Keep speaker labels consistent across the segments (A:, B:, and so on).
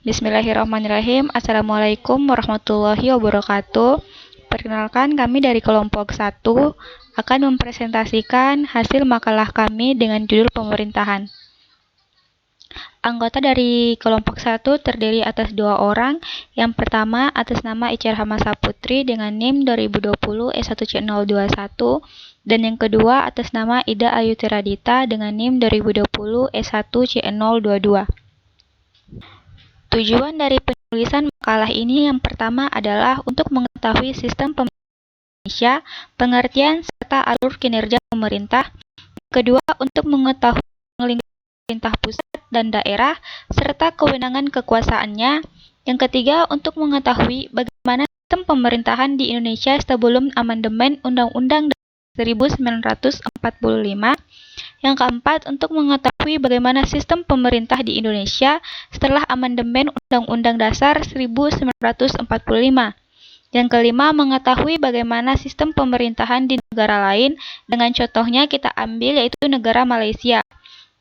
A: Bismillahirrahmanirrahim. Assalamualaikum warahmatullahi wabarakatuh. Perkenalkan, kami dari kelompok 1 akan mempresentasikan hasil makalah kami dengan judul pemerintahan. Anggota dari kelompok 1 terdiri atas 2 orang. Yang pertama atas nama Icar Hamasa Putri dengan NIM 2020 S1C021 dan yang kedua atas nama Ida Ayu Tiradita dengan NIM 2020 S1C022. Tujuan dari penulisan makalah ini yang pertama adalah untuk mengetahui sistem pemerintahan Indonesia, pengertian serta alur kinerja pemerintah. Yang kedua, untuk mengetahui lingkup pemerintah pusat dan daerah serta kewenangan kekuasaannya. Yang ketiga, untuk mengetahui bagaimana sistem pemerintahan di Indonesia sebelum amandemen Undang-Undang 1945. Yang keempat, untuk mengetahui bagaimana sistem pemerintah di Indonesia setelah amandemen Undang-Undang Dasar 1945. Yang kelima, mengetahui bagaimana sistem pemerintahan di negara lain, dengan contohnya kita ambil yaitu negara Malaysia.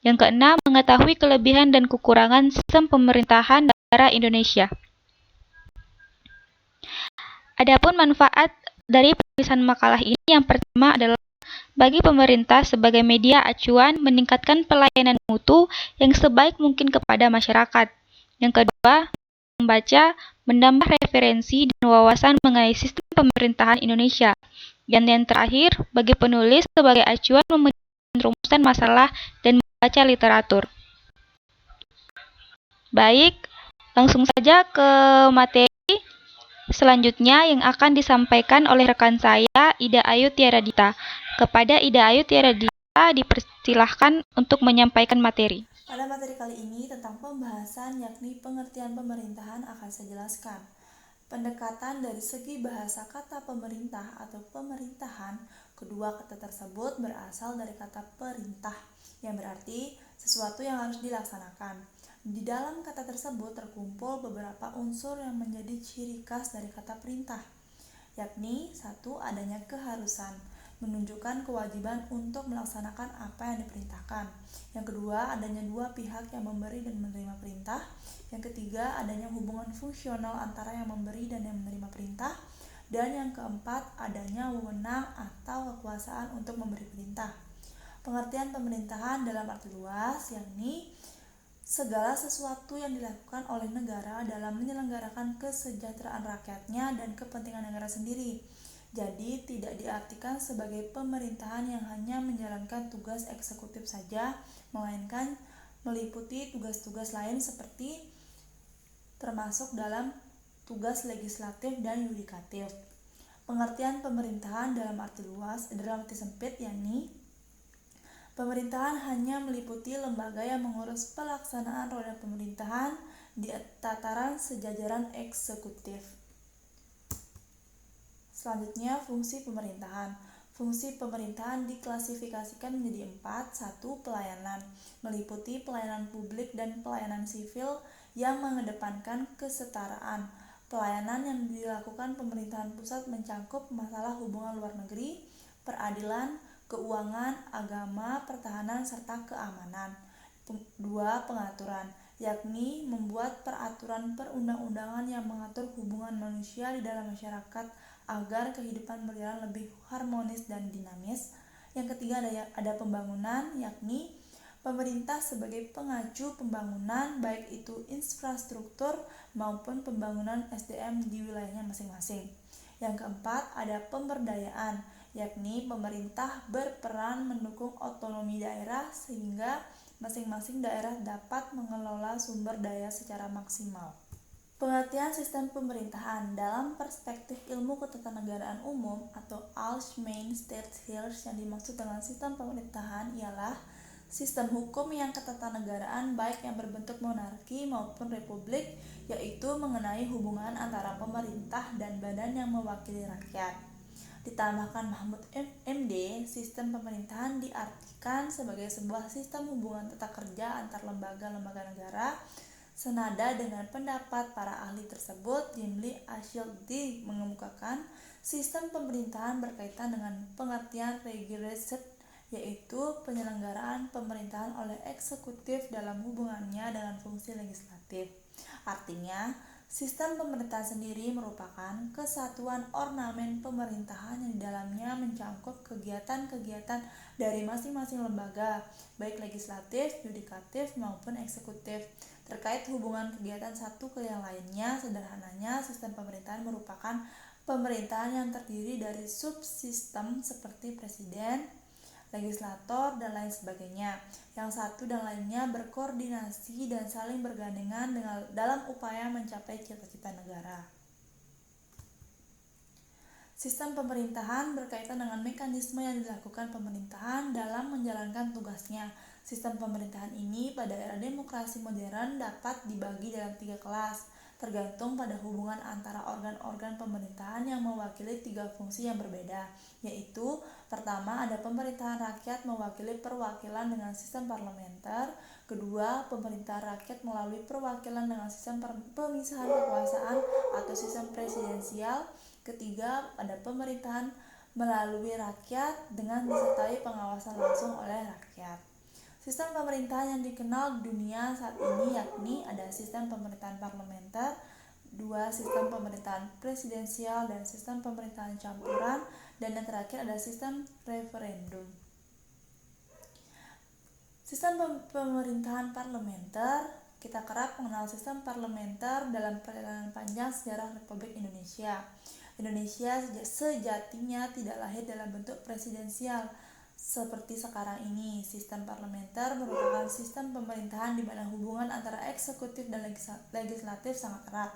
A: Yang keenam, mengetahui kelebihan dan kekurangan sistem pemerintahan negara Indonesia. Adapun manfaat dari penulisan makalah ini yang pertama adalah bagi pemerintah sebagai media acuan meningkatkan pelayanan mutu yang sebaik mungkin kepada masyarakat. Yang kedua, membaca menambah referensi dan wawasan mengenai sistem pemerintahan Indonesia. Dan yang terakhir, bagi penulis sebagai acuan memenuhi rumusan masalah dan membaca literatur. Baik, langsung saja ke materi selanjutnya yang akan disampaikan oleh rekan saya, Ida Ayu Tiradita. Kepada Ida Ayu Tiradita dipersilahkan untuk menyampaikan materi.
B: Pada materi kali ini tentang pembahasan yakni pengertian pemerintahan akan saya jelaskan. Pendekatan dari segi bahasa kata pemerintah atau pemerintahan, kedua kata tersebut berasal dari kata perintah, yang berarti sesuatu yang harus dilaksanakan. Di dalam kata tersebut terkumpul beberapa unsur yang menjadi ciri khas dari kata perintah, yakni satu, adanya keharusan, menunjukkan kewajiban untuk melaksanakan apa yang diperintahkan. Yang kedua, adanya dua pihak yang memberi dan menerima perintah. Yang ketiga, adanya hubungan fungsional antara yang memberi dan yang menerima perintah. Dan yang keempat, adanya wewenang atau kekuasaan untuk memberi perintah. Pengertian pemerintahan dalam arti luas, yakni segala sesuatu yang dilakukan oleh negara dalam menyelenggarakan kesejahteraan rakyatnya dan kepentingan negara sendiri. Jadi tidak diartikan sebagai pemerintahan yang hanya menjalankan tugas eksekutif saja, melainkan meliputi tugas-tugas lain seperti termasuk dalam tugas legislatif dan yudikatif. Pengertian pemerintahan dalam arti luas, dalam arti sempit, yakni pemerintahan hanya meliputi lembaga yang mengurus pelaksanaan roda pemerintahan di tataran sejajaran eksekutif. Selanjutnya, fungsi pemerintahan. Fungsi pemerintahan diklasifikasikan menjadi 4. 1. Pelayanan, meliputi pelayanan publik dan pelayanan sivil yang mengedepankan kesetaraan. Pelayanan yang dilakukan pemerintahan pusat mencakup masalah hubungan luar negeri, peradilan, keuangan, agama, pertahanan, serta keamanan. 2. Pengaturan, yakni membuat peraturan perundang-undangan yang mengatur hubungan manusia di dalam masyarakat agar kehidupan berjalan lebih harmonis dan dinamis. Yang ketiga, ada pembangunan, yakni pemerintah sebagai pengacu pembangunan, baik itu infrastruktur maupun pembangunan SDM di wilayahnya masing-masing. Yang keempat, ada pemberdayaan, yakni pemerintah berperan mendukung otonomi daerah sehingga masing-masing daerah dapat mengelola sumber daya secara maksimal. Pengertian sistem pemerintahan dalam perspektif ilmu ketatanegaraan umum atau Allgemeine Staatsrecht, yang dimaksud dengan sistem pemerintahan ialah sistem hukum yang ketatanegaraan baik yang berbentuk monarki maupun republik, yaitu mengenai hubungan antara pemerintah dan badan yang mewakili rakyat. Ditambahkan Mahmud MD, sistem pemerintahan diartikan sebagai sebuah sistem hubungan tata kerja antar lembaga-lembaga negara. Senada dengan pendapat para ahli tersebut, Jimli Ashildi mengemukakan sistem pemerintahan berkaitan dengan pengertian Regierungsstaat, yaitu penyelenggaraan pemerintahan oleh eksekutif dalam hubungannya dengan fungsi legislatif. Artinya, sistem pemerintahan sendiri merupakan kesatuan ornamen pemerintahan yang di dalamnya mencangkup kegiatan-kegiatan dari masing-masing lembaga, baik legislatif, yudikatif, maupun eksekutif. Terkait hubungan kegiatan satu ke yang lainnya, sederhananya sistem pemerintahan merupakan pemerintahan yang terdiri dari subsistem seperti presiden, legislator, dan lain sebagainya. Yang satu dan lainnya berkoordinasi dan saling bergandengan dalam upaya mencapai cita-cita negara. Sistem pemerintahan berkaitan dengan mekanisme yang dilakukan pemerintahan dalam menjalankan tugasnya. Sistem pemerintahan ini pada era demokrasi modern dapat dibagi dalam 3 kelas, tergantung pada hubungan antara organ-organ pemerintahan yang mewakili 3 fungsi yang berbeda, yaitu pertama ada pemerintahan rakyat mewakili perwakilan dengan sistem parlementer, kedua pemerintahan rakyat melalui perwakilan dengan sistem pemisahan kekuasaan atau sistem presidensial, ketiga ada pemerintahan melalui rakyat dengan disertai pengawasan langsung oleh rakyat. Sistem pemerintahan yang dikenal dunia saat ini yakni ada sistem pemerintahan parlementer, 2 sistem pemerintahan presidensial dan sistem pemerintahan campuran, dan yang terakhir ada sistem referendum. Sistem pemerintahan parlementer, kita kerap mengenal sistem parlementer dalam perjalanan panjang sejarah Republik Indonesia. Indonesia sejatinya tidak lahir dalam bentuk presidensial seperti sekarang ini. Sistem parlementer merupakan sistem pemerintahan di mana hubungan antara eksekutif dan legislatif sangat erat.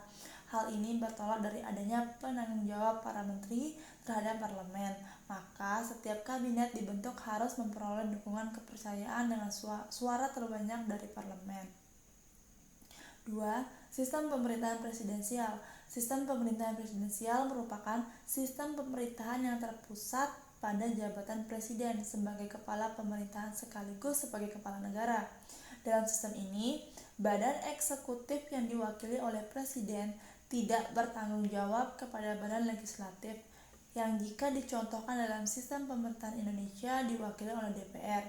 B: Hal ini bertolak dari adanya penanggung jawab para menteri terhadap parlemen. Maka setiap kabinet dibentuk harus memperoleh dukungan kepercayaan dengan suara terbanyak dari parlemen. 2. Sistem pemerintahan presidensial. Sistem pemerintahan presidensial merupakan sistem pemerintahan yang terpusat pada jabatan presiden sebagai kepala pemerintahan sekaligus sebagai kepala negara. Dalam sistem ini, badan eksekutif yang diwakili oleh presiden tidak bertanggung jawab kepada badan legislatif yang jika dicontohkan dalam sistem pemerintahan Indonesia diwakili oleh DPR.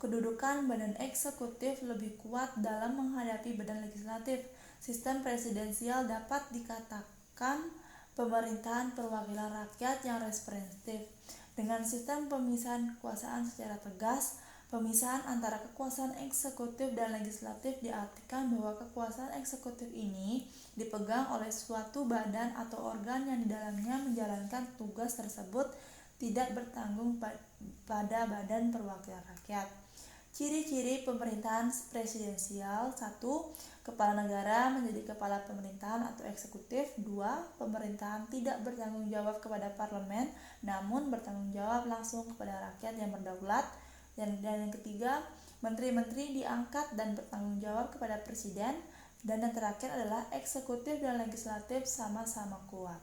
B: Kedudukan badan eksekutif lebih kuat dalam menghadapi badan legislatif. Sistem presidensial dapat dikatakan pemerintahan perwakilan rakyat yang representatif. Dengan sistem pemisahan kekuasaan secara tegas, pemisahan antara kekuasaan eksekutif dan legislatif diartikan bahwa kekuasaan eksekutif ini dipegang oleh suatu badan atau organ yang di dalamnya menjalankan tugas tersebut tidak bertanggung pada badan perwakilan rakyat. Ciri-ciri pemerintahan presidensial: 1. Kepala negara menjadi kepala pemerintahan atau eksekutif. 2. Pemerintahan tidak bertanggung jawab kepada parlemen, namun bertanggung jawab langsung kepada rakyat yang berdaulat. Dan yang ketiga, menteri-menteri diangkat dan bertanggung jawab kepada presiden. Dan yang terakhir adalah eksekutif dan legislatif sama-sama kuat.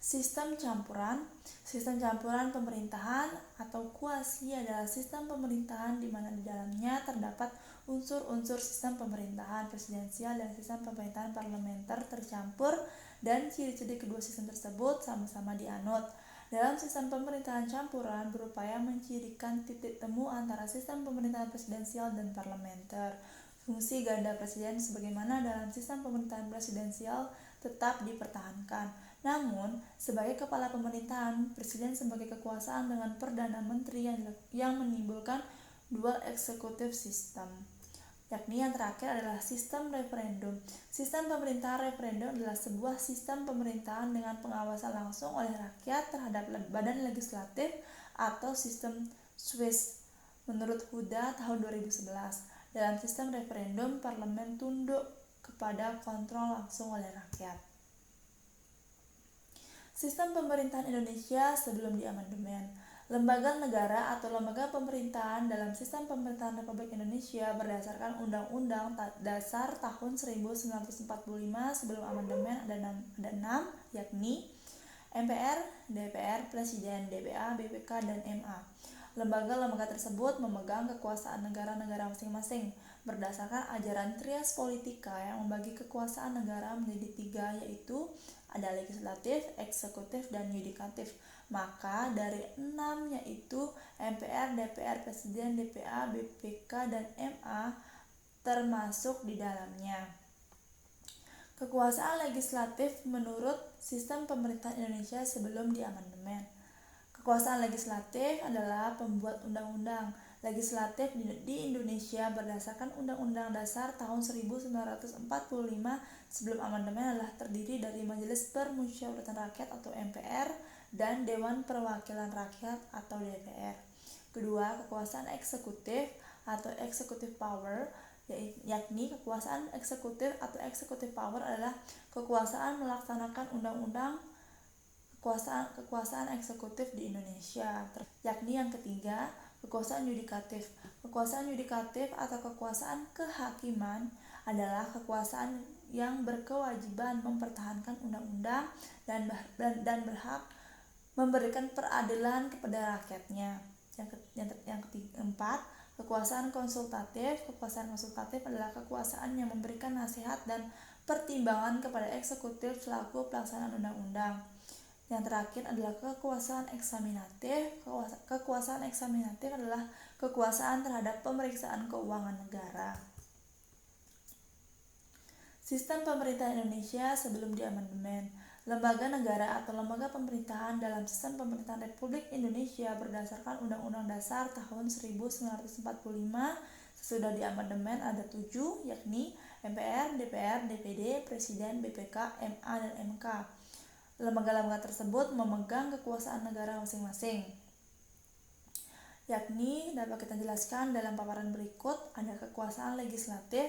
B: Sistem campuran. Sistem campuran pemerintahan atau kuasi adalah sistem pemerintahan di mana di dalamnya terdapat unsur-unsur sistem pemerintahan presidensial dan sistem pemerintahan parlementer tercampur, dan ciri-ciri kedua sistem tersebut sama-sama dianut. Dalam sistem pemerintahan campuran berupaya mencirikan titik temu antara sistem pemerintahan presidensial dan parlementer. Fungsi ganda presiden sebagaimana dalam sistem pemerintahan presidensial tetap dipertahankan. Namun, sebagai kepala pemerintahan, presiden sebagai kekuasaan dengan perdana menteri yang menimbulkan dual executive system. Yakni yang terakhir adalah sistem referendum. Sistem pemerintahan referendum adalah sebuah sistem pemerintahan dengan pengawasan langsung oleh rakyat terhadap badan legislatif atau sistem Swiss menurut Huda tahun 2011. Dalam sistem referendum, parlemen tunduk kepada kontrol langsung oleh rakyat. Sistem pemerintahan Indonesia sebelum diamandemen. Lembaga negara atau lembaga pemerintahan dalam sistem pemerintahan Republik Indonesia berdasarkan Undang-Undang Dasar tahun 1945 sebelum amandemen ada 6, yakni MPR, DPR, Presiden, DPA, BPK, dan MA. Lembaga-lembaga tersebut memegang kekuasaan negara-negara masing-masing berdasarkan ajaran Trias Politika yang membagi kekuasaan negara menjadi 3, yaitu ada legislatif, eksekutif, dan yudikatif. Maka dari 6 yaitu MPR, DPR, Presiden, DPA, BPK, dan MA termasuk di dalamnya. Kekuasaan legislatif menurut sistem pemerintahan Indonesia sebelum diamandemen. Kekuasaan legislatif adalah pembuat undang-undang. Legislatif di Indonesia berdasarkan Undang-Undang Dasar tahun 1945 sebelum amandemen adalah terdiri dari Majelis Permusyawaratan Rakyat atau MPR dan Dewan Perwakilan Rakyat atau DPR. Kedua, kekuasaan eksekutif atau executive power, yakni kekuasaan eksekutif atau executive power adalah kekuasaan melaksanakan undang-undang kekuasaan eksekutif di Indonesia. Yakni yang ketiga, kekuasaan yudikatif. Kekuasaan yudikatif atau kekuasaan kehakiman adalah kekuasaan yang berkewajiban mempertahankan undang-undang dan berhak memberikan peradilan kepada rakyatnya. Yang keempat, kekuasaan konsultatif. Kekuasaan konsultatif adalah kekuasaan yang memberikan nasihat dan pertimbangan kepada eksekutif selaku pelaksanaan undang-undang. Yang terakhir adalah kekuasaan eksaminatif. Kekuasaan eksaminatif adalah kekuasaan terhadap pemeriksaan keuangan negara. Sistem pemerintahan Indonesia sebelum diamandemen. Lembaga negara atau lembaga pemerintahan dalam sistem pemerintahan Republik Indonesia berdasarkan Undang-Undang Dasar tahun 1945 sesudah diamandemen ada 7, yakni MPR, DPR, DPD, Presiden, BPK, MA, dan MK. Lembaga-lembaga tersebut memegang kekuasaan negara masing-masing, yakni dapat kita jelaskan dalam paparan berikut. Ada kekuasaan legislatif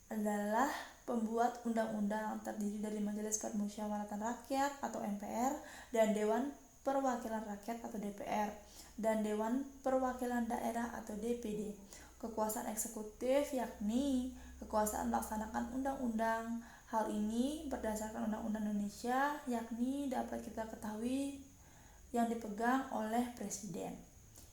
B: adalah pembuat undang-undang terdiri dari Majelis Permusyawaratan Rakyat atau MPR dan Dewan Perwakilan Rakyat atau DPR dan Dewan Perwakilan Daerah atau DPD. Kekuasaan eksekutif yakni kekuasaan melaksanakan undang-undang. Hal ini berdasarkan Undang-Undang Indonesia, yakni dapat kita ketahui yang dipegang oleh Presiden.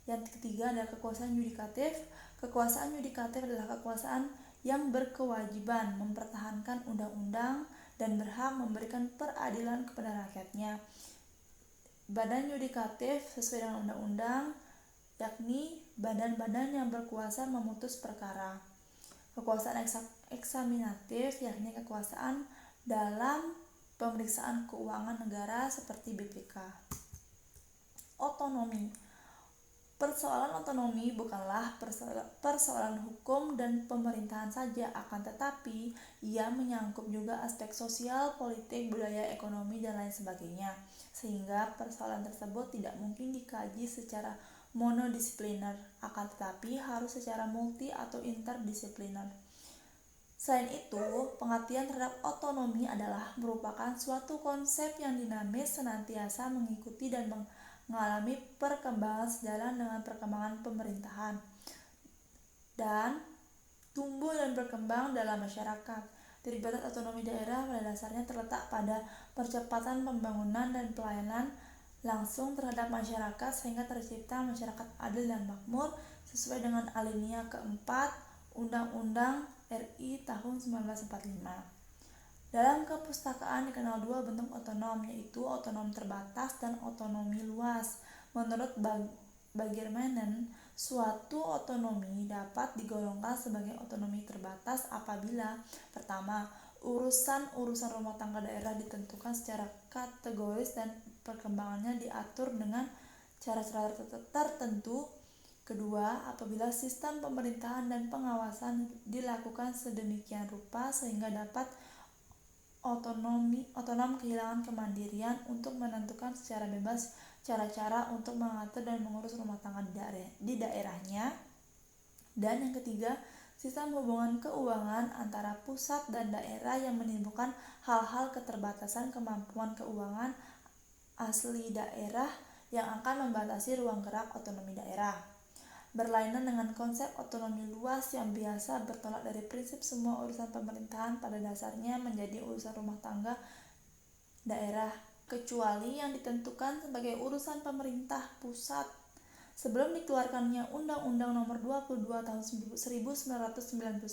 B: Yang ketiga adalah kekuasaan yudikatif. Kekuasaan yudikatif adalah kekuasaan yang berkewajiban mempertahankan undang-undang dan berhak memberikan peradilan kepada rakyatnya. Badan yudikatif sesuai dengan undang-undang, yakni badan-badan yang berkuasa memutus perkara. Kekuasaan eksaminatif yakni kekuasaan dalam pemeriksaan keuangan negara seperti BPK. Otonomi. Persoalan otonomi bukanlah persoalan hukum dan pemerintahan saja, akan tetapi ia menyangkut juga aspek sosial, politik, budaya, ekonomi, dan lain sebagainya. Sehingga persoalan tersebut tidak mungkin dikaji secara monodisipliner, akan tetapi harus secara multi atau interdisipliner. Selain itu, pengertian terhadap otonomi adalah merupakan suatu konsep yang dinamis, senantiasa mengikuti dan mengalami perkembangan sejalan dengan perkembangan pemerintahan dan tumbuh dan berkembang dalam masyarakat. Titik batas otonomi daerah pada dasarnya terletak pada percepatan pembangunan dan pelayanan langsung terhadap masyarakat sehingga tercipta masyarakat adil dan makmur sesuai dengan alinea keempat Undang-Undang RI tahun 1945. Dalam kepustakaan dikenal dua bentuk otonom, yaitu otonom terbatas dan otonomi luas. Menurut Bagirmanen, suatu otonomi dapat digolongkan sebagai otonomi terbatas apabila pertama, urusan-urusan rumah tangga daerah ditentukan secara kategoris dan perkembangannya diatur dengan cara-cara tertentu. Kedua, apabila sistem pemerintahan dan pengawasan dilakukan sedemikian rupa sehingga dapat otonom kehilangan kemandirian untuk menentukan secara bebas cara-cara untuk mengatur dan mengurus rumah tangga di daerahnya. Dan yang ketiga, sistem hubungan keuangan antara pusat dan daerah yang menimbulkan hal-hal keterbatasan kemampuan keuangan asli daerah yang akan membatasi ruang gerak otonomi daerah. Berlainan dengan konsep otonomi luas yang biasa bertolak dari prinsip semua urusan pemerintahan pada dasarnya menjadi urusan rumah tangga daerah, kecuali yang ditentukan sebagai urusan pemerintah pusat. Sebelum dikeluarkannya Undang-Undang Nomor 22 Tahun 1999,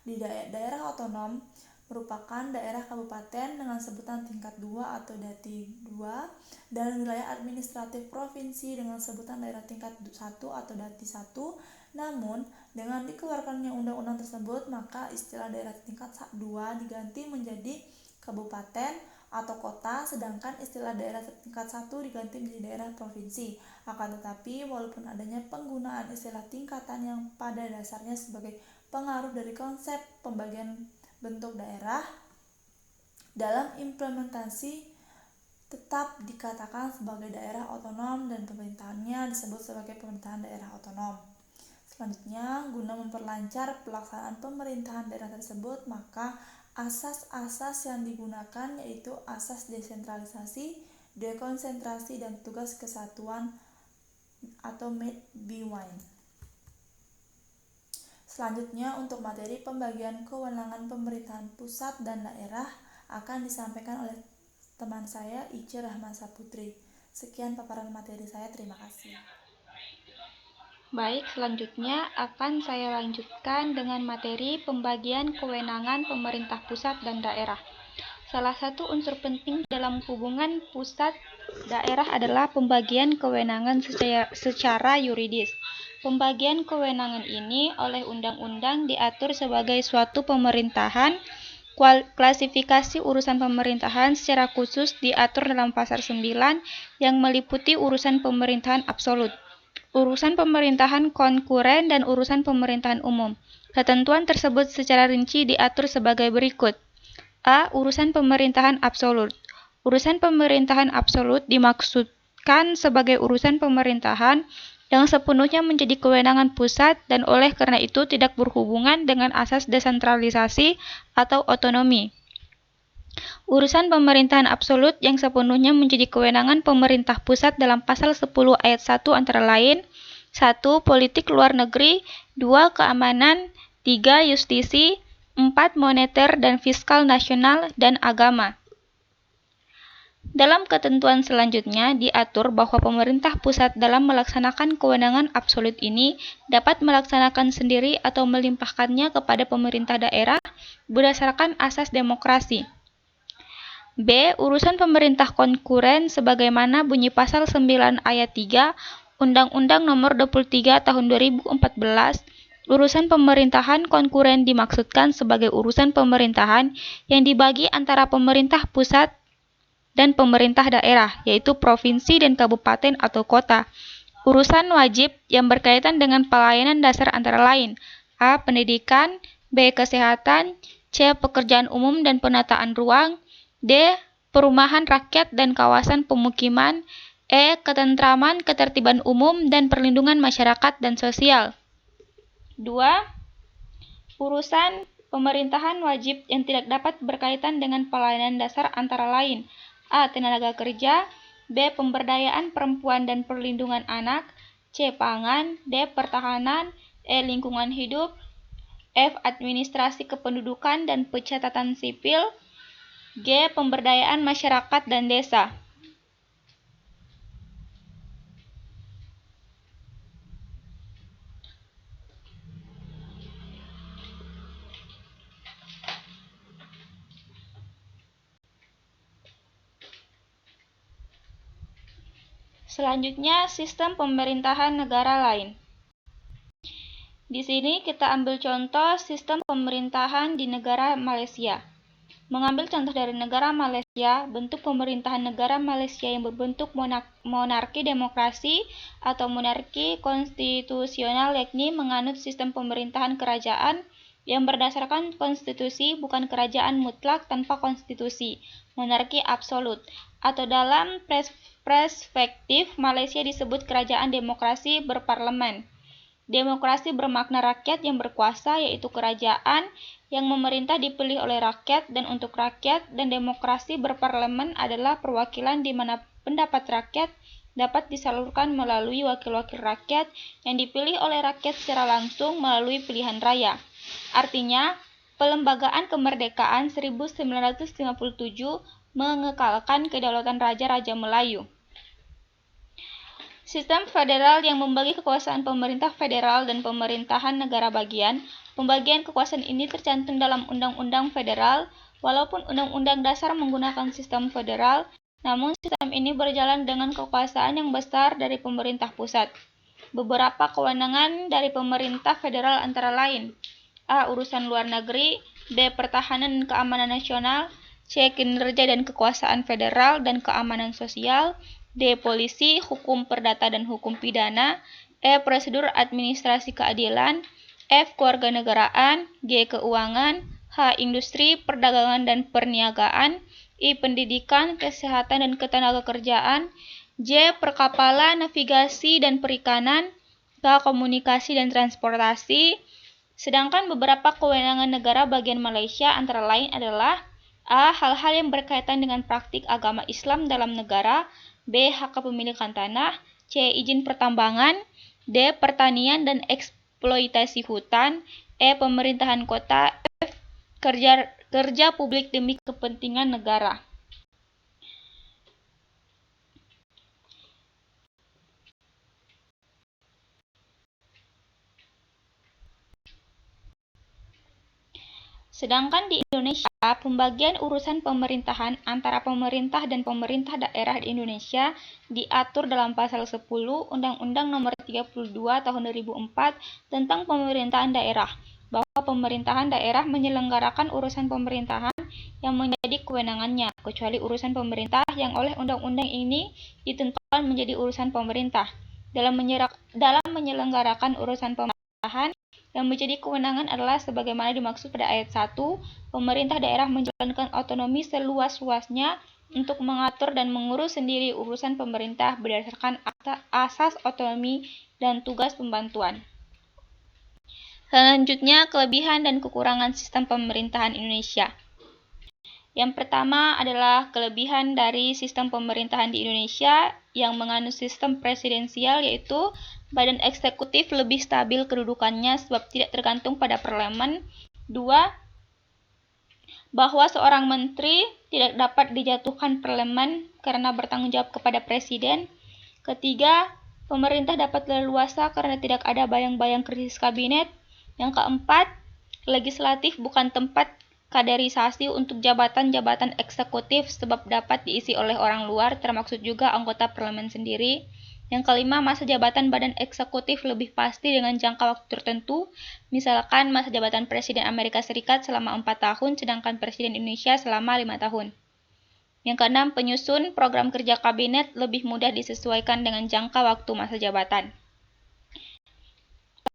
B: di daerah otonom merupakan daerah kabupaten dengan sebutan tingkat 2 atau Dati 2 dan wilayah administratif provinsi dengan sebutan daerah tingkat 1 atau Dati 1 Namun, dengan dikeluarkannya undang-undang tersebut, maka istilah daerah tingkat 2 diganti menjadi kabupaten atau kota, sedangkan istilah daerah tingkat 1 diganti menjadi daerah provinsi. Akan tetapi, walaupun adanya penggunaan istilah tingkatan yang pada dasarnya sebagai pengaruh dari konsep pembagian bentuk daerah, dalam implementasi tetap dikatakan sebagai daerah otonom dan pemerintahannya disebut sebagai pemerintahan daerah otonom. Selanjutnya, guna memperlancar pelaksanaan pemerintahan daerah tersebut, maka asas-asas yang digunakan yaitu asas desentralisasi, dekonsentrasi, dan tugas kesatuan atau made be one. Selanjutnya, untuk materi pembagian kewenangan pemerintahan pusat dan daerah akan disampaikan oleh teman saya Ice Rahma Saputri. Sekian paparan materi saya, terima kasih.
A: Baik, selanjutnya akan saya lanjutkan dengan materi pembagian kewenangan pemerintah pusat dan daerah. Salah satu unsur penting dalam hubungan pusat daerah adalah pembagian kewenangan secara yuridis. Pembagian kewenangan ini oleh undang-undang diatur sebagai suatu pemerintahan. Klasifikasi urusan pemerintahan secara khusus diatur dalam pasal 9 yang meliputi urusan pemerintahan absolut, urusan pemerintahan konkuren, dan urusan pemerintahan umum. Ketentuan tersebut secara rinci diatur sebagai berikut. A. Urusan pemerintahan absolut. Urusan pemerintahan absolut dimaksudkan sebagai urusan pemerintahan yang sepenuhnya menjadi kewenangan pusat dan oleh karena itu tidak berhubungan dengan asas desentralisasi atau otonomi. Urusan pemerintahan absolut yang sepenuhnya menjadi kewenangan pemerintah pusat dalam pasal 10 ayat 1 antara lain 1. Politik luar negeri, 2. Keamanan, 3. Justisi, 4. Moneter dan fiskal nasional, dan agama. Dalam ketentuan selanjutnya diatur bahwa pemerintah pusat dalam melaksanakan kewenangan absolut ini dapat melaksanakan sendiri atau melimpahkannya kepada pemerintah daerah berdasarkan asas demokrasi. B. Urusan pemerintah konkuren sebagaimana bunyi pasal 9 ayat 3 Undang-Undang Nomor 23 Tahun 2014. Urusan pemerintahan konkuren dimaksudkan sebagai urusan pemerintahan yang dibagi antara pemerintah pusat dan pemerintah daerah, yaitu provinsi dan kabupaten atau kota. Urusan wajib yang berkaitan dengan pelayanan dasar antara lain A. Pendidikan, B. Kesehatan, C. Pekerjaan umum dan penataan ruang, D. Perumahan rakyat dan kawasan pemukiman, E. Ketentraman, ketertiban umum, dan perlindungan masyarakat dan sosial. 2. Urusan pemerintahan wajib yang tidak dapat berkaitan dengan pelayanan dasar antara lain A. Tenaga kerja, B. Pemberdayaan perempuan dan perlindungan anak, C. Pangan, D. Pertahanan, E. Lingkungan hidup, F. Administrasi kependudukan dan pencatatan sipil, G. Pemberdayaan masyarakat dan desa. Selanjutnya, sistem pemerintahan negara lain. Di sini kita ambil contoh sistem pemerintahan di negara Malaysia. Mengambil contoh dari negara Malaysia, bentuk pemerintahan negara Malaysia yang berbentuk monarki demokrasi atau monarki konstitusional yakni menganut sistem pemerintahan kerajaan yang berdasarkan konstitusi, bukan kerajaan mutlak tanpa konstitusi, monarki absolut, atau dalam perspektif Malaysia disebut kerajaan demokrasi berparlemen. Demokrasi bermakna rakyat yang berkuasa, yaitu kerajaan yang memerintah dipilih oleh rakyat dan untuk rakyat, dan demokrasi berparlemen adalah perwakilan di mana pendapat rakyat dapat disalurkan melalui wakil-wakil rakyat yang dipilih oleh rakyat secara langsung melalui pilihan raya. Artinya, pelembagaan kemerdekaan 1957 mengekalkan kedaulatan Raja-Raja Melayu. Sistem federal yang membagi kekuasaan pemerintah federal dan pemerintahan negara bagian. Pembagian kekuasaan ini tercantum dalam Undang-Undang Federal. Walaupun Undang-Undang Dasar menggunakan sistem federal, namun sistem ini berjalan dengan kekuasaan yang besar dari pemerintah pusat. beberapa kewenangan dari pemerintah federal antara lain: A. Urusan luar negeri, B. Pertahanan dan keamanan nasional, C. Kinerja dan kekuasaan federal dan keamanan sosial, D. Polisi, hukum perdata dan hukum pidana, E. Prosedur administrasi keadilan, F. Kewarganegaraan, G. Keuangan, H. Industri, perdagangan dan perniagaan, I. Pendidikan, kesehatan dan ketenagakerjaan, J. Perkapalan, navigasi dan perikanan, K. Komunikasi dan transportasi. Sedangkan beberapa kewenangan negara bagian Malaysia antara lain adalah A. Hal-hal yang berkaitan dengan praktik agama Islam dalam negara, B. Hak kepemilikan tanah, C. Izin pertambangan, D. Pertanian dan eksploitasi hutan, E. Pemerintahan kota, F. Kerja publik demi kepentingan negara. Sedangkan di Indonesia, pembagian urusan pemerintahan antara pemerintah dan pemerintah daerah di Indonesia diatur dalam Pasal 10 Undang-Undang Nomor 32 Tahun 2004 tentang Pemerintahan Daerah, bahwa pemerintahan daerah menyelenggarakan urusan pemerintahan yang menjadi kewenangannya, kecuali urusan pemerintah yang oleh undang-undang ini ditentukan menjadi urusan pemerintah. Dalam menyelenggarakan urusan pemerintahan yang menjadi kewenangan adalah sebagaimana dimaksud pada ayat 1, pemerintah daerah menjalankan otonomi seluas-luasnya untuk mengatur dan mengurus sendiri urusan pemerintah berdasarkan asas otonomi dan tugas pembantuan. Selanjutnya, kelebihan dan kekurangan sistem pemerintahan Indonesia. Yang pertama adalah kelebihan dari sistem pemerintahan di Indonesia yang menganut sistem presidensial, yaitu badan eksekutif lebih stabil kedudukannya sebab tidak tergantung pada parlemen. 2. Bahwa seorang menteri tidak dapat dijatuhkan parlemen karena bertanggung jawab kepada presiden. 3. Pemerintah dapat leluasa karena tidak ada bayang-bayang krisis kabinet. Yang 4. Legislatif bukan tempat kaderisasi untuk jabatan-jabatan eksekutif sebab dapat diisi oleh orang luar, termasuk juga anggota parlemen sendiri. Yang 5, masa jabatan badan eksekutif lebih pasti dengan jangka waktu tertentu, misalkan masa jabatan Presiden Amerika Serikat selama 4 tahun, sedangkan Presiden Indonesia selama 5 tahun. Yang 6, penyusun program kerja kabinet lebih mudah disesuaikan dengan jangka waktu masa jabatan.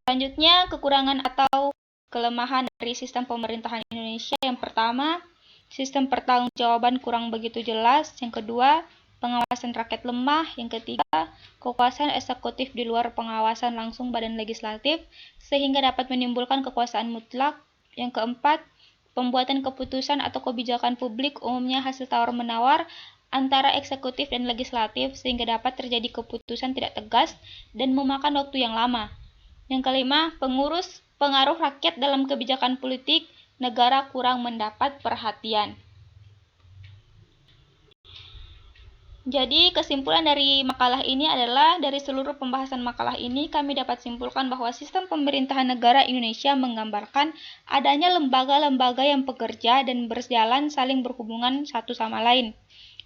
A: Selanjutnya, kekurangan atau kelemahan dari sistem pemerintahan Indonesia. Yang pertama, sistem pertanggungjawaban kurang begitu jelas. Yang kedua, pengawasan rakyat lemah. Yang ketiga, kekuasaan eksekutif di luar pengawasan langsung badan legislatif, sehingga dapat menimbulkan kekuasaan mutlak. Yang keempat, pembuatan keputusan atau kebijakan publik umumnya hasil tawar-menawar antara eksekutif dan legislatif, sehingga dapat terjadi keputusan tidak tegas dan memakan waktu yang lama. Yang kelima, pengaruh rakyat dalam kebijakan politik negara kurang mendapat perhatian. Jadi, kesimpulan dari makalah ini adalah dari seluruh pembahasan makalah ini kami dapat simpulkan bahwa sistem pemerintahan negara Indonesia menggambarkan adanya lembaga-lembaga yang bekerja dan berjalan saling berhubungan satu sama lain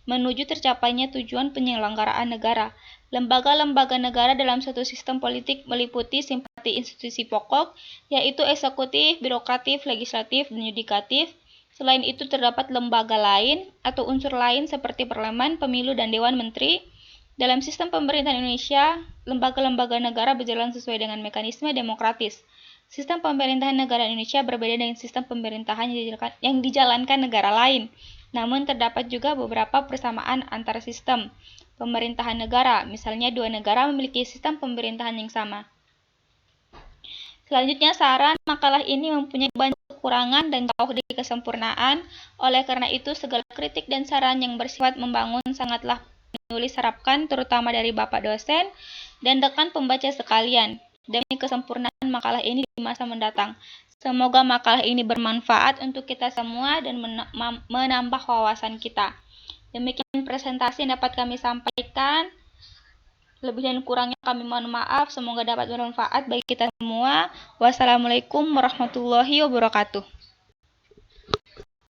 A: menuju tercapainya tujuan penyelenggaraan negara. Lembaga-lembaga negara dalam suatu sistem politik meliputi simpati institusi pokok, yaitu eksekutif, birokratif, legislatif, dan yudikatif. Selain itu terdapat lembaga lain atau unsur lain seperti parlemen, pemilu, dan dewan menteri. Dalam sistem pemerintahan Indonesia, lembaga-lembaga negara berjalan sesuai dengan mekanisme demokratis. Sistem pemerintahan negara Indonesia berbeda dengan sistem pemerintahan yang dijalankan negara lain. Namun terdapat juga beberapa persamaan antara sistem pemerintahan negara, misalnya dua negara memiliki sistem pemerintahan yang sama. Selanjutnya, saran makalah ini mempunyai banyak kekurangan dan jauh dari kesempurnaan. Oleh karena itu, segala kritik dan saran yang bersifat membangun sangatlah penulis harapkan, terutama dari Bapak dosen dan rekan pembaca sekalian, demi kesempurnaan makalah ini di masa mendatang. Semoga makalah ini bermanfaat untuk kita semua dan menambah wawasan kita. Demikian presentasi yang dapat kami sampaikan. Lebih dan kurangnya kami mohon maaf. Semoga dapat bermanfaat bagi kita semua. Wassalamualaikum warahmatullahi wabarakatuh.